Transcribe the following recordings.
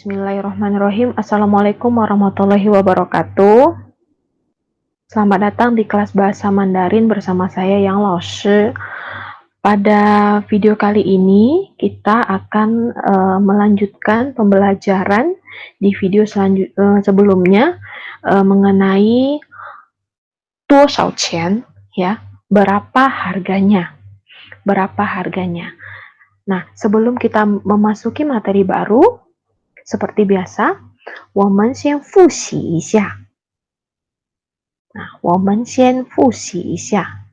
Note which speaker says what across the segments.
Speaker 1: Bismillahirrahmanirrahim. Assalamualaikum warahmatullahi wabarakatuh. Selamat datang di kelas bahasa Mandarin bersama saya Yang Lao Shi. Pada video kali ini kita akan melanjutkan pembelajaran di video sebelumnya mengenai 多少钱 ya, berapa harganya. Berapa harganya. Nah, sebelum kita memasuki materi baru, seperti biasa, 我们先复习一下. Nah, 我们先复习一下.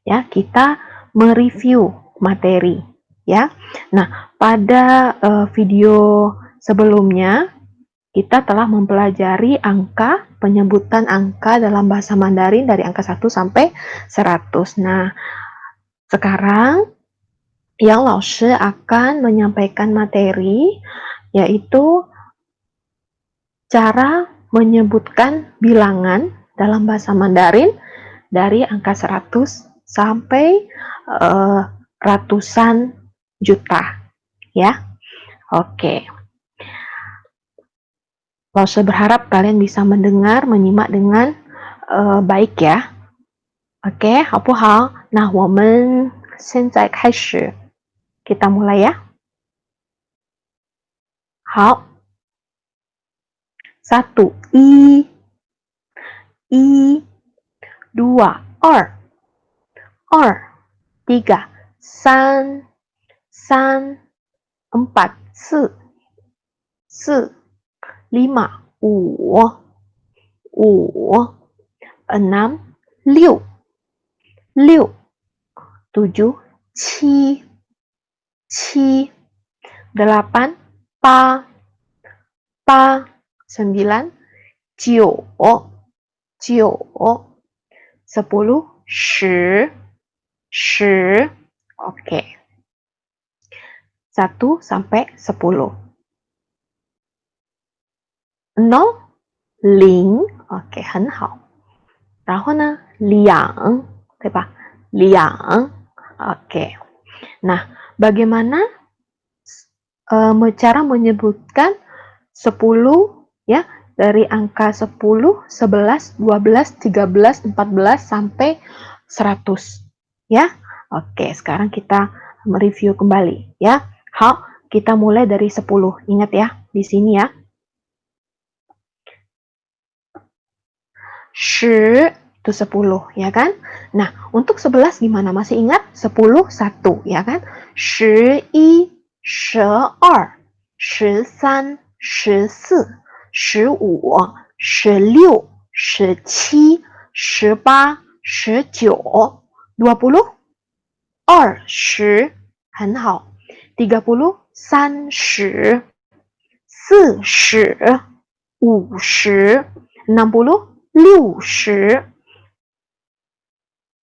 Speaker 1: Ya, kita mereview materi, ya. Nah, pada video sebelumnya kita telah mempelajari angka, penyebutan angka dalam bahasa Mandarin dari angka 1 sampai 100. Nah, sekarang Yang Lao Shi akan menyampaikan materi yaitu cara menyebutkan bilangan dalam bahasa Mandarin dari angka 100 sampai ratusan juta, ya. Oke. Lao Shi berharap kalian bisa mendengar, menyimak dengan baik ya. Oke, 好不好？那我们现在开始， kita mulai ya. 好。1, 1, 2, 2, 3, 3, 3, 4, 4, 4, 5, 5, 5, 6, 6, 6, 7, 7, 7, 8, 8, 8, 9, 9, 9, 10, 10, 10. Oke. 1 sampai 10. 0, 0. Oke, 很好。然后呢，2，对吧？2。Oke. Nah, bagaimana cara menyebutkan 10 ya, dari angka 10, 11, 12, 13, 14 sampai 100 ya. Oke, sekarang kita mereview kembali ya. 好， kita mulai dari 10. Ingat ya, di sini ya. 10 itu 10 ya kan. Nah, untuk 11 gimana? Masih ingat? 10 1 ya kan. 11, 12, 13, 14, 15, 16, 17, 18, 19, 20, 20. 很好。30, 30, 40, 50, 60, 60,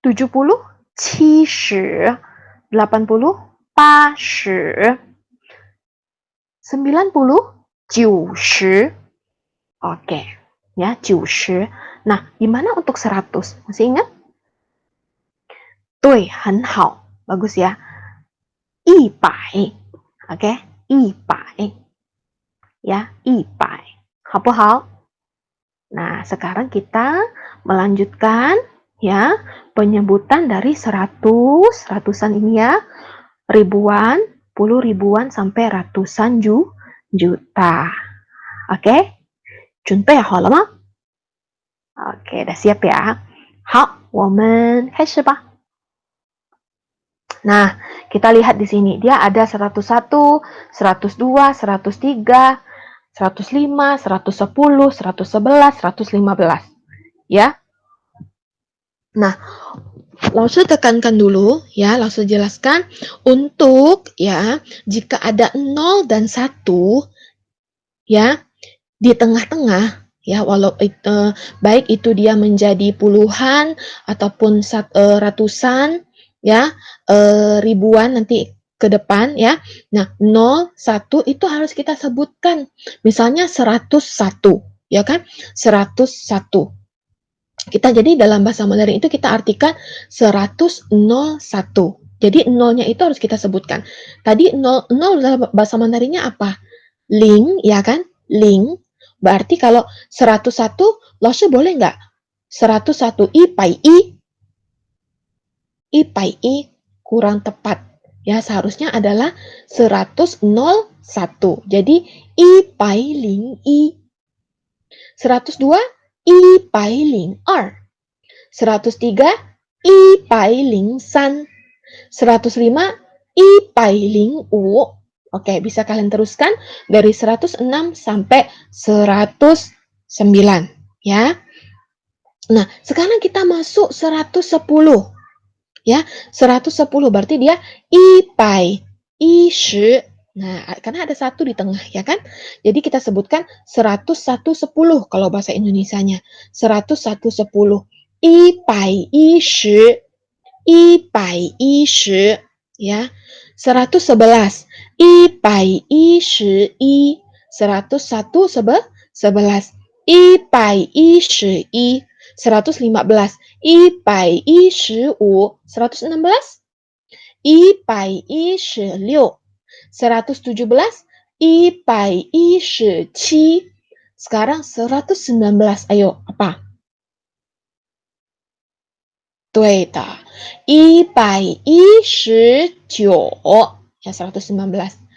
Speaker 1: 70, 70, 80, 80, 90, 90. Oke, ya 90. Nah, gimana untuk 100? Masih ingat? 对，很好， bagus ya. 100, oke, 100, ya 100, 好不好? Nah, sekarang kita melanjutkan ya penyebutan dari 100, ratusan ini ya, ribuan, puluh ribuan sampai ratusan juta. Oke? 准备好了吗? Oke, udah siap ya? 好，我们开始吧。 Nah, kita lihat di sini dia ada 101, 102, 103, 105, 110, 111, 115 ya. Nah, langsung tekankan dulu ya, langsung jelaskan untuk ya, jika ada 0 dan 1 ya di tengah-tengah ya, walau baik itu dia menjadi puluhan ataupun ratusan ya, ribuan nanti ke depan ya. Nah, 0, 1 itu harus kita sebutkan. Misalnya 101 ya kan? 101. Kita jadi dalam bahasa Mandarin itu kita artikan 101. Jadi 0-nya itu harus kita sebutkan. Tadi 0 dalam bahasa Mandarinnya apa? ling, ya kan? Ling. Berarti kalau 101, Laoshi boleh nggak? 101 i pai i kurang tepat. Ya, seharusnya adalah 101. Jadi, i pai ling i. 102, i pai ling er. 103, i pai ling san. 105, i pai ling u. Oke, bisa kalian teruskan dari 106 sampai 109. Ya. Nah, sekarang kita masuk 110. Ya, 110 berarti dia i pai i shi. Nah, karena ada satu di tengah, ya kan? Jadi kita sebutkan 101 10 kalau bahasa Indonesianya. 101 10. I pai i shi. I pai i shi. Ya. 111. I pai i shi i. 101 11. I pai i shi i. 115. 115. 116. 116. 117. 117. Sekarang 119. Ayo, apa? 对的，119. Ya, 119.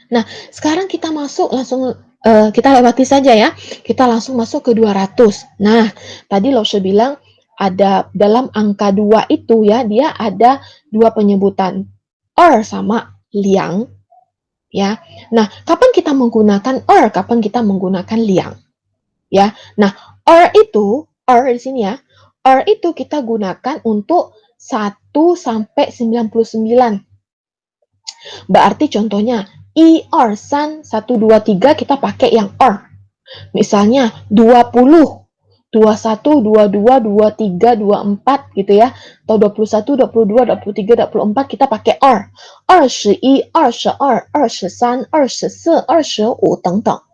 Speaker 1: Nah, sekarang kita masuk langsung kita lewati saja ya. Kita langsung masuk ke 200. Nah, tadi Laoshi bilang ada dalam angka 2 itu ya, dia ada dua penyebutan, sama liang. Ya. Nah, kapan kita menggunakan kapan kita menggunakan liang? Ya. Nah, itu di sini ya. Itu kita gunakan untuk 1 sampai 99. Berarti contohnya i san 1 2 3 kita pakai yang Misalnya 20, 21, 22, 23, 24 gitu ya. Atau 21, 22, 23, 24 kita pakai 21, 22, 23, 24, 25 等等.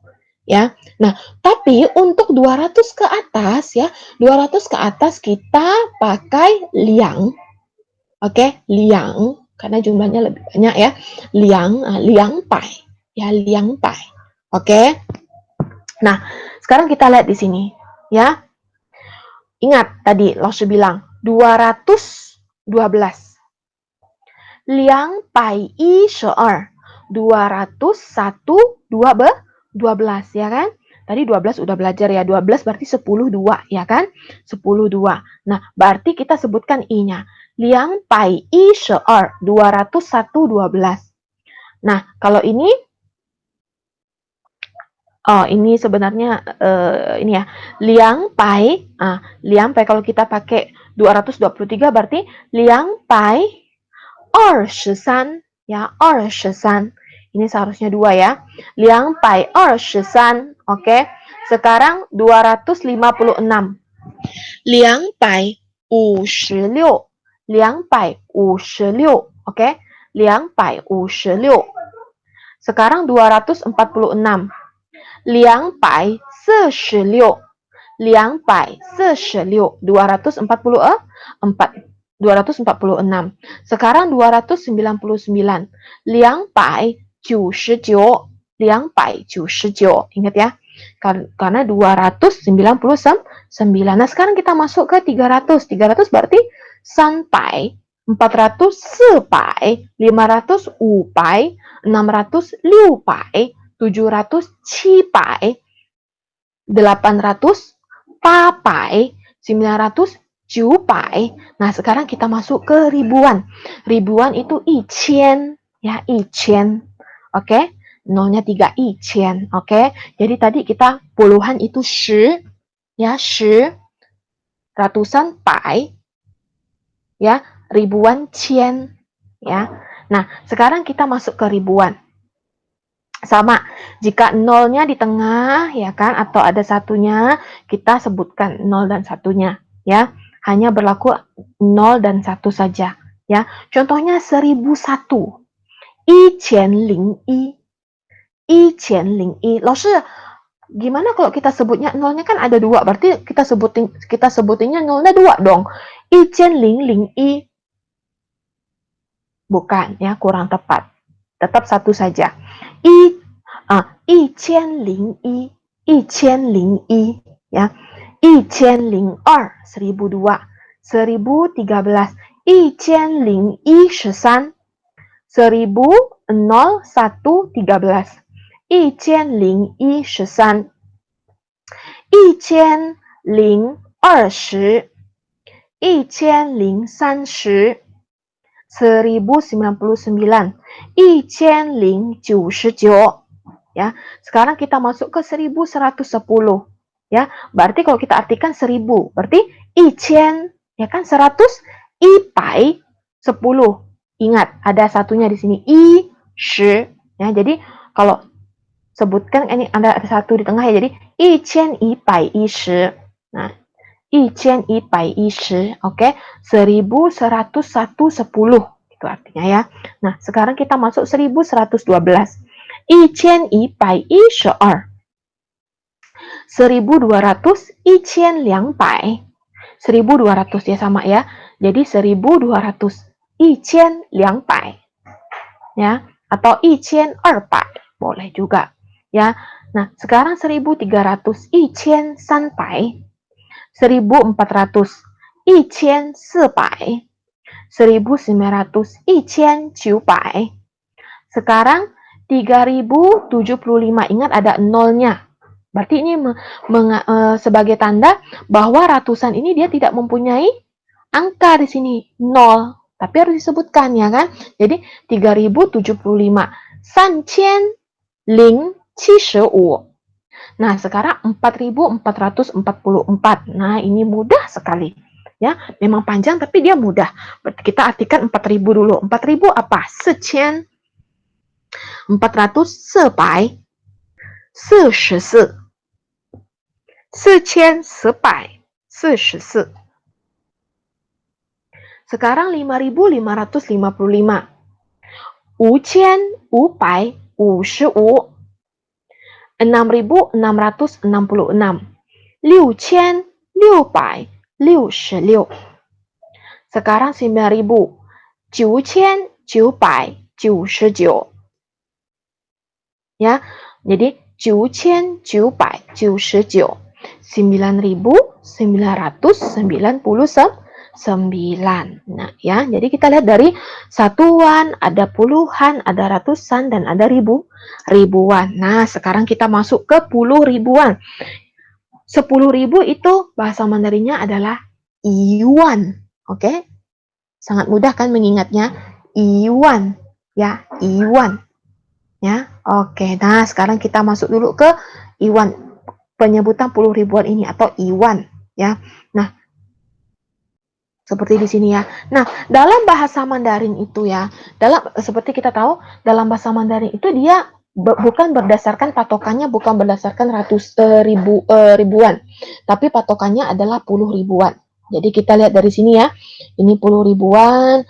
Speaker 1: Ya. Nah, tapi untuk 200 ke atas ya, 200 ke atas kita pakai liang. Oke, liang karena jumlahnya lebih banyak ya. Liang pai. Ya, liang pai. Oke. Nah, sekarang kita lihat di sini ya. Ingat tadi Laoshi bilang 212. Liang pai i she'er. 201 12 ya kan? Tadi 12 udah belajar ya. 12 berarti 10 2 ya kan? 10 2. Nah, berarti kita sebutkan i-nya. Liang pai i she'er. 201 12. Nah, kalau ini ini sebenarnya ini ya. Liang pai kalau kita pakai 223 berarti liang pai 23 ya, 23. Ini seharusnya 2 ya. Liang pai 23. Oke. Sekarang 256. Liang pai 56. Liang pai 56. Oke. Liang pai 56. Sekarang 246. 246. 246. 246. Sekarang 299. 299. 299. Ingat ya. Karena 299. Nah, sekarang kita masuk ke 300. 300 berarti 300, 400, 400, 500, 500, 600, 600, 700, 700, 800, 800, 900, 900. Nah, sekarang kita masuk ke ribuan. Ribuan itu 1000 ya, 1000. Oke? Nolnya 3, 1000. Oke? Jadi tadi kita puluhan itu 10 ya, 10. Ratusan pai ya, ribuan 1000 ya. Nah, sekarang kita masuk ke ribuan. Sama, jika nolnya di tengah ya kan, atau ada satunya, kita sebutkan 0 dan satunya ya. Hanya berlaku 0 dan 1 saja ya. Contohnya 1001. 1001. 1001. Laoshi, gimana kalau kita sebutnya nolnya kan ada 2, berarti kita sebutinnya nolnya 2 dong. 1001. Bukan ya, kurang tepat. Tetap 1 saja. 1001, 1001, ya. 1002, 1002, 1013, 1013, 100113, 1013, 1020, 1030, 1099, 1099, ya. Sekarang kita masuk ke 1110, ya. Berarti kalau kita artikan 1000, berarti 1000, ya kan, 100, 10. Ingat, ada satunya di sini, shi, ya. Jadi kalau sebutkan ini ada satu di tengah, ya. Jadi 1110. Nah, 1110, oke, 1110, itu artinya, ya. Nah, sekarang kita masuk 1112. 1112, 1200, 1200, 1200, ya, sama, ya. Jadi 1200, 1200, ya, atau 1200, boleh juga, ya. Nah, sekarang 1300, 1300, 1400, 1400, 1900, 1900. Sekarang 3075, ingat ada nolnya. Berarti ini sebagai tanda bahwa ratusan ini dia tidak mempunyai angka di sini, nol. Tapi harus disebutkan, ya kan? Jadi 3075, 3075. Nah, sekarang 4444. Nah, ini mudah sekali. Ya, memang panjang tapi dia mudah. Berarti kita artikan 4000 dulu. 4000 apa? 400, 400, 44, 44. Sekarang 5555. 5555. 6666. 6666. Sekarang 9000. 9999. Ya, jadi 9999. 9999. Nah, ya, jadi kita lihat dari satuan, ada puluhan, ada ratusan, dan ada ribuan. Nah, sekarang kita masuk ke puluh ribuan. 10.000 itu bahasa Mandarinnya adalah yuan. Oke? Sangat mudah kan mengingatnya? Yuan, ya, yuan. Ya, oke. Nah, sekarang kita masuk dulu ke yuan. Penyebutan 10 ribuan ini atau yuan, ya. Nah, seperti di sini, ya. Nah, dalam bahasa Mandarin itu, ya, seperti kita tahu, dalam bahasa Mandarin itu dia bukan berdasarkan patokannya, bukan berdasarkan ribuan, tapi patokannya adalah puluh ribuan. Jadi kita lihat dari sini, ya. Ini puluh ribuan,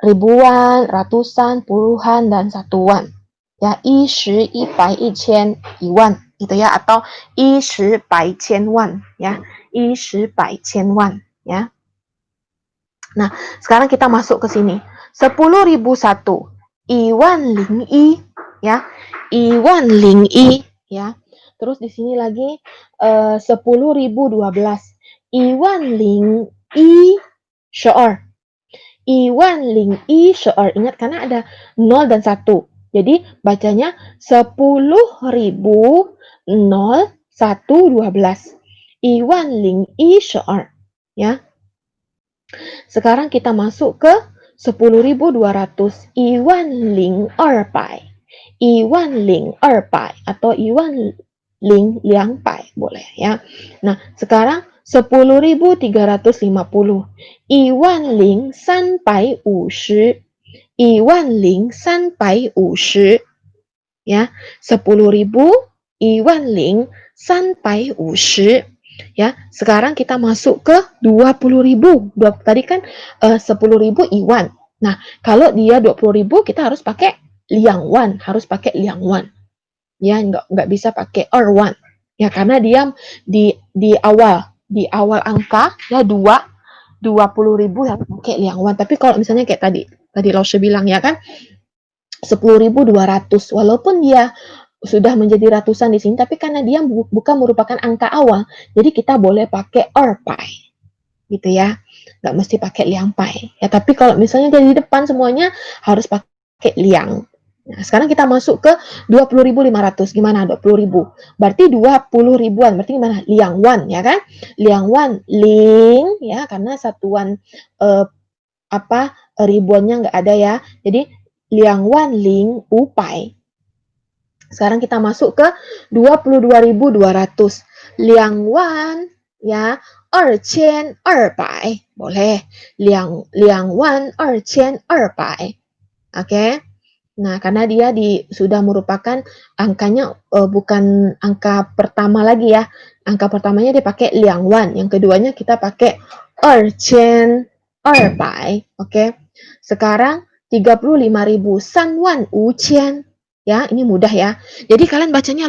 Speaker 1: ribuan, ratusan, puluhan, dan satuan. Ya, 10, 100, 1000, 1,000, gitu, ya, atau 10, 100, 1000,000, ya. 10, 100, 1000,000. Ya. Nah, sekarang kita masuk ke sini. 10.001. Iwan ling i, ya. Iwan ling i, ya. Terus di sini lagi 10.012. Iwan ling i she'er. Iwan ling i she'er. Ingat karena ada 0 dan 1. Jadi bacanya 10.000 0 1 12. Iwan ling i she'er. Ya. Sekarang kita masuk ke 10.200. Iwan ling erpai. Iwan ling erpai atau Iwan ling liang pai, boleh, ya. Nah, sekarang 10.350. Iwan ling san pai wu shi. Iwan ling san pai wu shi. Ya, 10.000. Iwan ling san pai wu shi. Ya, sekarang kita masuk ke 20.000. Tadi kan 10.000 iwan. Nah, kalau dia 20.000 kita harus pakai liang wan, harus pakai liang wan. Ya, nggak bisa pakai erwan. Ya, karena dia di awal angka ya 20.000 harus pakai liang wan. Tapi kalau misalnya kayak tadi Laushe bilang, ya kan, 10.200. Walaupun dia sudah menjadi ratusan di sini, tapi karena dia bukan merupakan angka awal, jadi kita boleh pakai erpai, gitu ya. Nggak mesti pakai liang pai. Ya, tapi kalau misalnya dari depan semuanya harus pakai liang. Nah, sekarang kita masuk ke 20.500. Gimana 20.000? Berarti 20 ribuan. Berarti gimana? Liang wan, ya kan? Liang wan, ling, ya, karena satuan ribuannya nggak ada ya. Jadi liang wan ling upai. Sekarang kita masuk ke 22.200. Liang wan, ya, 2,200. Boleh. Liang wan 2,200. Oke. Nah, karena dia sudah merupakan angkanya bukan angka pertama lagi ya. Angka pertamanya dia pakai liang wan, yang keduanya kita pakai 2,200. Oke. Sekarang 35.000 3,500. Ya, ini mudah ya. Jadi kalian bacanya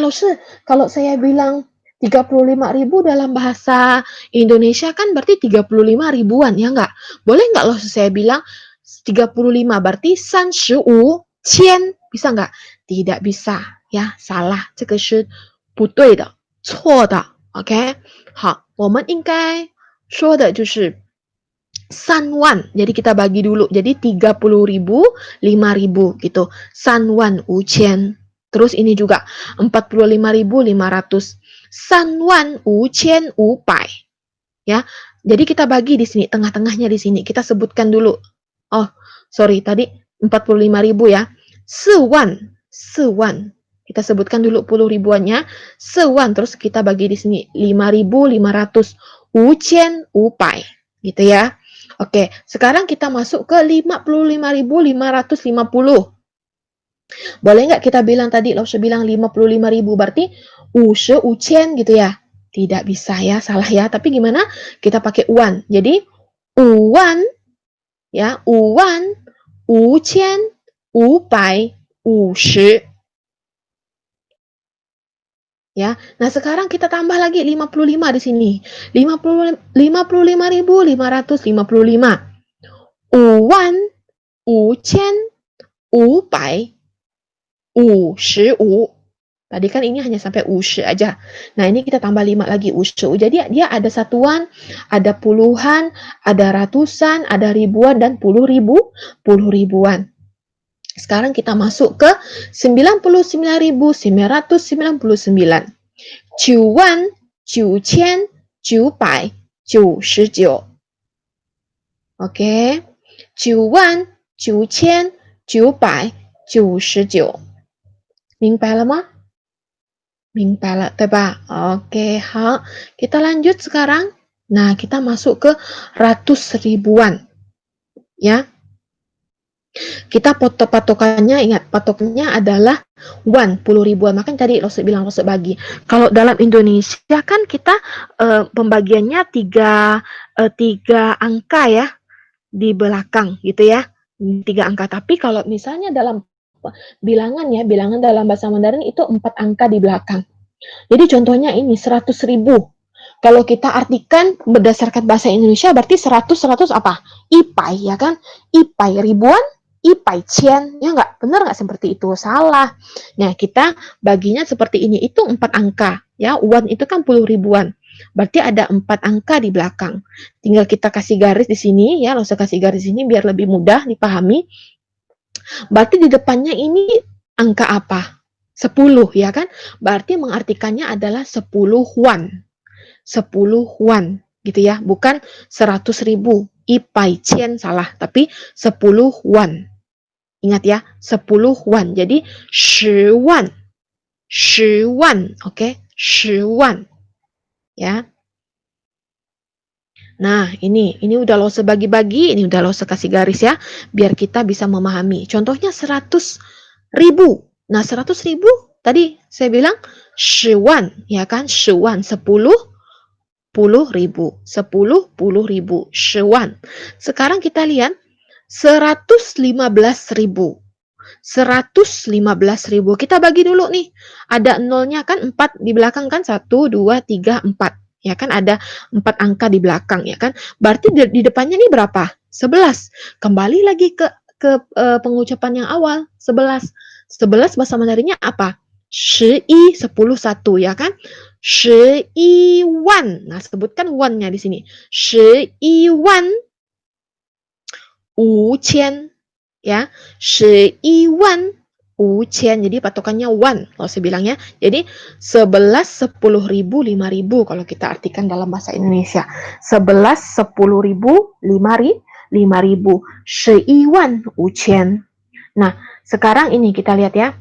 Speaker 1: kalau saya bilang 35.000 dalam bahasa Indonesia kan berarti 35 ribuan, ya enggak? Boleh enggak saya bilang 35 berarti 35,000 bisa enggak? Tidak bisa, ya, salah. 这个是不对的，错的。OK， 好，我们应该说的就是3万. Jadi kita bagi dulu. Jadi 30.000, 5.000 gitu. 3,500. Terus ini juga 45.500. 3,500. Ya. Jadi kita bagi di sini, tengah-tengahnya di sini. Kita sebutkan dulu. Oh, sorry, tadi 45.000 ya. 4,000. Kita sebutkan dulu 10 ribuannya. 4,000. Terus kita bagi di sini 5.500. 5,500. Gitu ya. Oke, sekarang kita masuk ke 55.550. Boleh nggak kita bilang tadi, saya bilang 55.000 berarti 50,000 gitu ya? Tidak bisa ya, salah ya. Tapi gimana? Kita pakai uan. Jadi 5,000 ya, 5,550. Ya. Nah, sekarang kita tambah lagi 55 di sini. 55.555. 55,555. Tadi kan ini hanya sampai 50 aja. Nah, ini kita tambah 5 lagi 50. Jadi dia ada satuan, ada puluhan, ada ratusan, ada ribuan, dan puluh ribuan. Sekarang kita masuk ke 99.999. 9,999. Oke. 9,999. 明白了吗？明白了，对吧？ Oke, 好。Kita lanjut sekarang. Nah, kita masuk ke ratus ribuan. Ya. Kita patokannya, ingat, patokannya adalah 10 ribuan. Makanya tadi Rose bilang Rose bagi. Kalau dalam Indonesia kan kita pembagiannya tiga angka ya di belakang gitu ya. 3 angka. Tapi kalau misalnya dalam bilangan dalam bahasa Mandarin itu 4 angka di belakang. Jadi contohnya ini 100.000. Kalau kita artikan berdasarkan bahasa Indonesia berarti 100 apa? Ipai, ya kan? Ipai ribuan, ipai cian. Ya enggak? Benar enggak seperti itu? Salah. Nah, kita baginya seperti ini. Itu 4 angka. Ya, uan itu kan puluh ribuan. Berarti ada 4 angka di belakang. Tinggal kita kasih garis di sini ya, langsung kasih garis di sini biar lebih mudah dipahami. Berarti di depannya ini angka apa? 10 ya kan? Berarti mengartikannya adalah 10 huan. 10 huan gitu ya, bukan 100.000. Ipai cian salah, tapi 10 huan. Ingat ya, 10 huan. Jadi 10 wan. 10 wan, oke? 10 wan. Ya. Nah, ini udah lo sebagi-bagi, ini udah lo kasih garis ya, biar kita bisa memahami. Contohnya 100.000. Nah, 100.000 tadi saya bilang 10,000, ya kan? 10,000, 10 ribu. 10 ribu. 10,000. Sekarang kita lihat 115.000. 115.000. Kita bagi dulu nih. Ada nolnya kan 4 di belakang kan? 1, 2, 3, 4. Ya kan ada 4 angka di belakang ya kan. Berarti di depannya nih berapa? 11. Kembali lagi ke ke pengucapan yang awal, 11. 11 bahasa Mandarinnya apa? 11, 10, 1 ya kan? 11 wan. Nah, sebutkan wan-nya di sini. 11万五千 ya. 11万五千. Jadi patokannya wan kalau saya bilangnya. Jadi 11, 10.000, 5.000 kalau kita artikan dalam bahasa Indonesia. 11, 10.000, 5.000. 11万五千. Nah, sekarang ini kita lihat ya.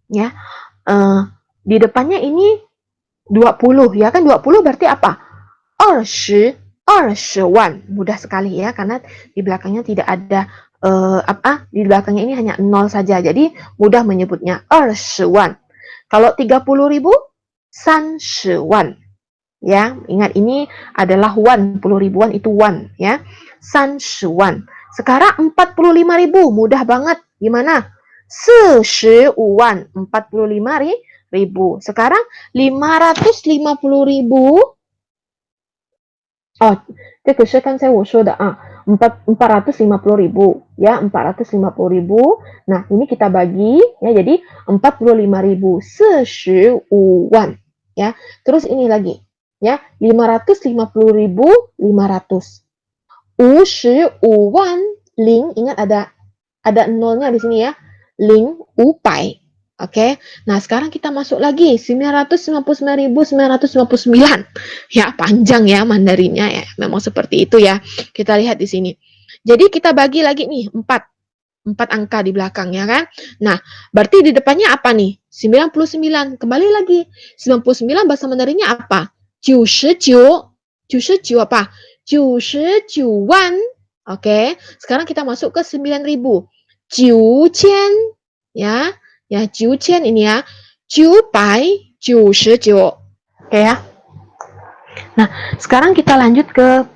Speaker 1: Ya. Di depannya ini 20 ya kan, 20 berarti apa? 20 wan. Mudah sekali ya, karena di belakangnya tidak ada di belakangnya ini hanya 0 saja. Jadi mudah menyebutnya 20 wan. Kalau 30.000 30 wan. Ya, ingat ini adalah wan, 10 ribuan itu wan ya. 30 wan. Sekarang 45.000, mudah banget. Gimana? 45 wan, 45.000. Sekarang 550.000. Oh, 这个是刚才我说的啊，450.000 ya, 450.000. Nah, ini kita bagi ya, jadi 45.000, 45 wan ya. Terus ini lagi ya, 550.500. 55 wan, ling, ingat ada nolnya di sini ya. Ling, 500. Oke, nah sekarang kita masuk lagi 959.959. Ya, panjang ya Mandarinnya ya. Memang seperti itu ya. Kita lihat di sini. Jadi kita bagi lagi nih 4 angka di belakang ya kan. Nah, berarti di depannya apa nih? 99. Kembali lagi. 99 bahasa Mandarinnya apa? 99. 99 apa? 99 wan. Oke, sekarang kita masuk ke 9.000. 9,000 ya. Ya, 9,000 ini ya. 999. Oke ya. Nah, sekarang kita lanjut ke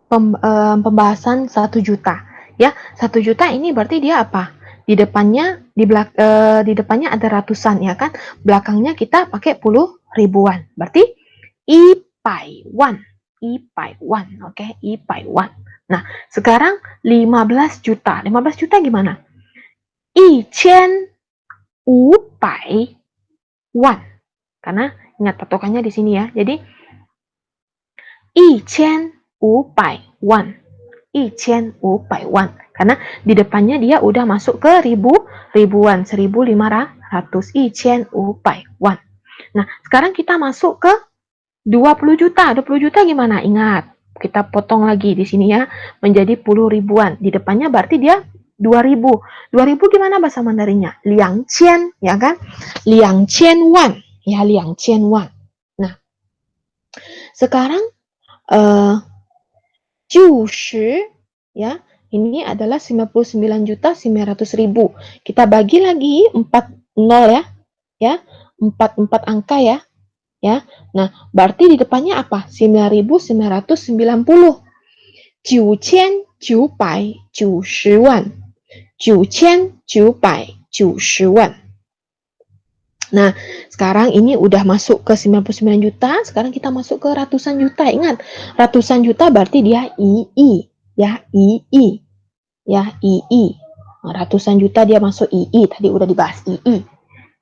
Speaker 1: pembahasan 1 juta. Ya, 1 juta ini berarti dia apa? Di depannya di depannya ada ratusan ya kan? Belakangnya kita pakai puluh ribuan. Berarti i pai wan. I pai wan, oke? I pai wan. Nah, sekarang 15 juta. 15 juta gimana? 1,500 wan. Karena ingat patokannya di sini ya. Jadi 1,500 wan. 1,500 wan. Karena di depannya dia udah masuk ke ribuan. 1.500. 1,500 wan. Nah, sekarang kita masuk ke 20 juta. 20 juta gimana? Ingat, kita potong lagi di sini ya. Menjadi puluh ribuan. Di depannya berarti dia 2.000. 2.000 gimana bahasa Mandarinnya? 2,000 ya kan? 2,000 wan. Ya, 2,000 wan. Nah, sekarang 90 ya, ini adalah 99.900.000. Kita bagi lagi 4 nol ya. Ya, 4 angka ya. Ya. Nah, berarti di depannya apa? 9.990. 9,990 wan. 9,990 wan. Nah, sekarang ini udah masuk ke 99 juta, sekarang kita masuk ke ratusan juta. Ingat, ratusan juta berarti dia II, ya, II. Ya, II. Nah, ratusan juta dia masuk II, tadi udah dibahas II.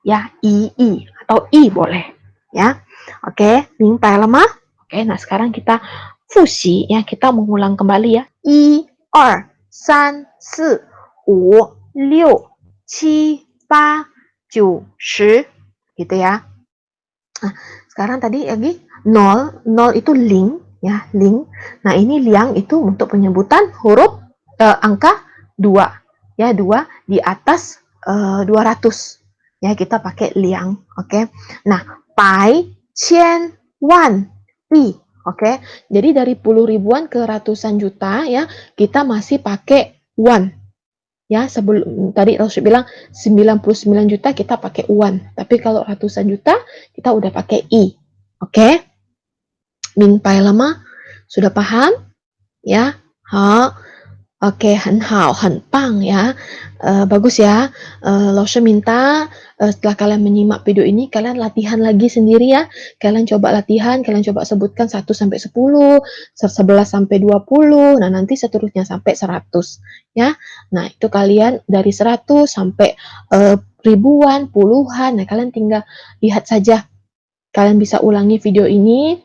Speaker 1: Ya, II atau I boleh, ya. Oke, minta lemah. Oke, nah sekarang kita fusi ya, kita mengulang kembali ya. 1 2 3 4 5 6 7 8 9 10 gitu ya. Nah, sekarang tadi lagi 0 itu ling ya, ling. Nah, ini liang itu untuk penyebutan huruf angka 2 ya, 2 di atas 200 ya, kita pakai liang. Oke. Nah, pai qian wan pi. Oke. Jadi dari puluh ribuan ke ratusan juta ya, kita masih pakai wan. Ya, sebelum tadi Rasul bilang 99 juta kita pakai wan. Tapi kalau ratusan juta kita udah pakai i. Oke? Min pai lama sudah paham? Ya. Ha. Oke, 很好，很棒ya. Bagus ya. Laoshi minta setelah kalian menyimak video ini, kalian latihan lagi sendiri ya. Kalian coba latihan, kalian coba sebutkan 1 sampai 10, 11 sampai 20, nah nanti seterusnya sampai 100 ya. Nah, itu kalian dari 100 sampai ribuan, puluhan. Nah, kalian tinggal lihat saja. Kalian bisa ulangi video ini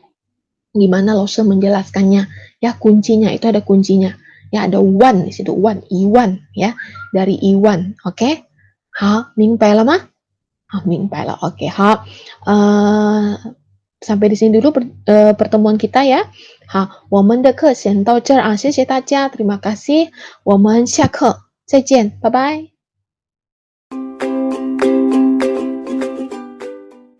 Speaker 1: gimana Lose menjelaskannya. Ya, kuncinya itu ada kuncinya. Ya, ada Wan di situ, Wan, Iwan ya. Dari Iwan, oke? Hao, mingpai了吗? Hao, mingpai了. Oke, hao. Sampai di sini dulu pertemuan kita ya. Hao, 我们的课先到这儿啊，谢谢大家，terima kasih. 我们下课再见，拜拜。